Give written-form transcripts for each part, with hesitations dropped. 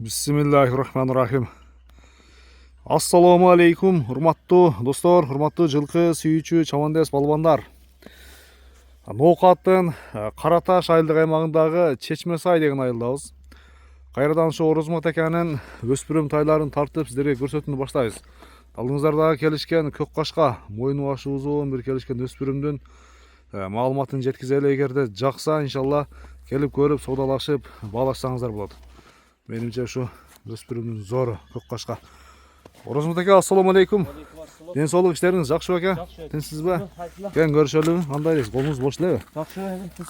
Bismillahirrahmanirrahim. Assalamu alейкум, урматтуу достор, урматтуу жылкы сүйүүчү чабандес балбандар. Ноокаттын Караташ айылдык аймагындагы Чечме сай деген айылдабыз. Кайрадан ушу Орозмат экенин өспүрүм тайларын тартып сиздерге көрсөтүүнү баштайбыз. Алдыңыздарда келишкен көк кашка, мойну башы узун бир келишкен өспүрүмдүн маалыматын жеткизели. Эгерде жакса, иншалла келип көрүп, соодалашып, баалашсаңыздар болот. Менимче ушу өспүрүмдүн зору көк кашка. Орозмат ака, ассаламу алейкум. Ден соолук иштериңиз жакшы беке? Тинчсизби? Кен көрүшөлүбү? Кандай элесиз? Колуңуз бош элеби? Жакшы.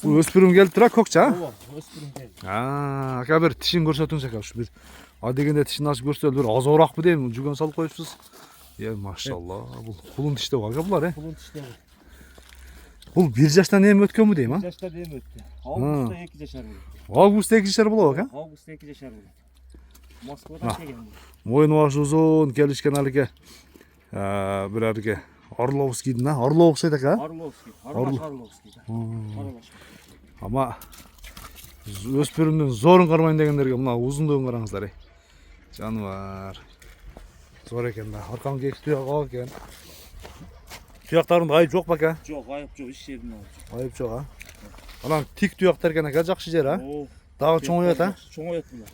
Бул өспүрүм келип тура көкчө, Ооба, өспүрүм келди. Ака бир тишин көрсөтүңүз ака. Ушу бир адегенде тишин ачып көрсөтөлү, бир азооракпы дейм, жүгөн салып коюпсуз. Машалла. Бул кулун тиштеп ака булар, Кулун тиштеп. Бул 1 жаштан эми өткөнбү дейм, а? 1 жаштан эми өттү. Августта 2 жашар болду. Августта 2 жашар болобу ака? Августта 2 жашар болду. Москвадан келген. Мойну башы узун келишкен алике. Бир алике Орловскийдин, Орловский ака? Орловский. Орловский. Ама өспүрүмдүн зорун кармайм дегендерге мына узундугун караңыздар. Жаныбар. Зор экен да. Аркаңга эки туяк ал экен. Туяктарында айып жок бака? Жок, айып жок, иш жеринде Айып жок, а? Анан тик туяктар экен ака, жакшы жер, а? Дагы чоңойот, а? Чоңойот булар.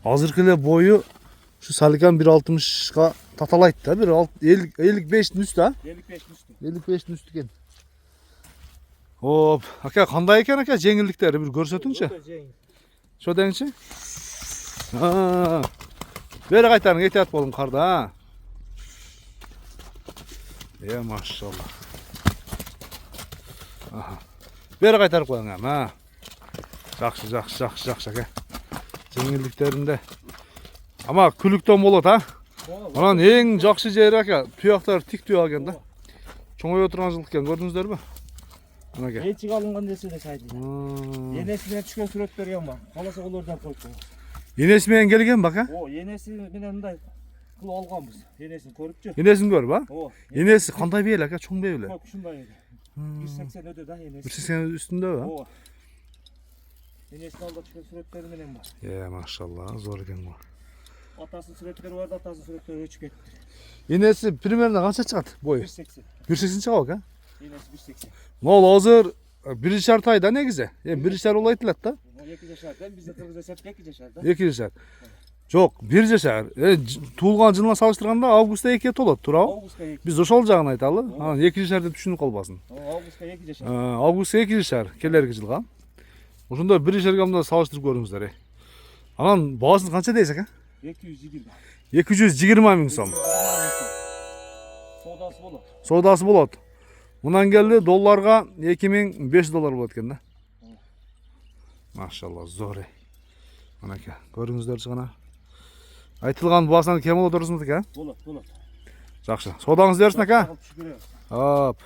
Азыркы эле бою ушу саликан 1.60га таталайт да, бир 55-тин үстү, а? 55 үстү. 55-тин үстү экен. Оп, ака кандай экен ака жеңилдиктери бир көрсөтүңчү. Шо деңчи. Бери кайтарың, этият болуң карда, а? Машалла. Бери кайтарып коюң ама. Жакшы ака. Жеңилдиктеринде. Ама күлүктөн болот, а? Анан эң жакшы жери ака, туяктар тик туяк экен да. Чоңой отурган жылкы экен, көрдүңүздөрбү? Анаке. Эчик алынган десе де сайты. Енеси менен түшкөн сүрөт берген бар. Каласа олордон коюп коебуз. Енеси менен келген бака? Енеси менен мындай кылып алганбыз. Енесин көрүпчү. Енесин көрүп, а? Енеси кандай бейли ака, чоң бейли? Ушундай эле. 180 өтө да енеси. 180 үстүндөбү? Енесин алда түшкөн сүрөттөрү менен бар. Машалла, зор экен бул. Атасынын сүрөттөрү бар да, атасынын сүрөттөрү өчүп кетти. Енеси примерно канча чыгат бою? 180. 180 чыгат ака? Енеси 180. Могул азыр 1 жашар тайда негизи. 1 жашар болойт элет да? 2 жашардан бизде кыргыз эсепте 2 жашарда. 2 жашар. Жок, 1 жашар. Туулган жылына салыштырганда августта 2 толот, туурабы? Августта 2. Биз ошол жагын айталы. Анан 2 жашар деп түшүнүп калбасын. Августта 2 жашар. Августта 2 жашар келерки жылга. Ошондо 1 жашарга мында салыштырып көрүңүздөр. Анан баасын канча дейсиз ака? 220. 220 миң сом. Соодасы болот. Соодасы болот. Мунан келди долларга $2500 болот экен да. Машалла, зор. Анаке, көрүңүздөрчү гана. Айтылган баасынан кем болот Орозмат ака? Болот. Жакшы. Соодаңыз берсин ака. Оп.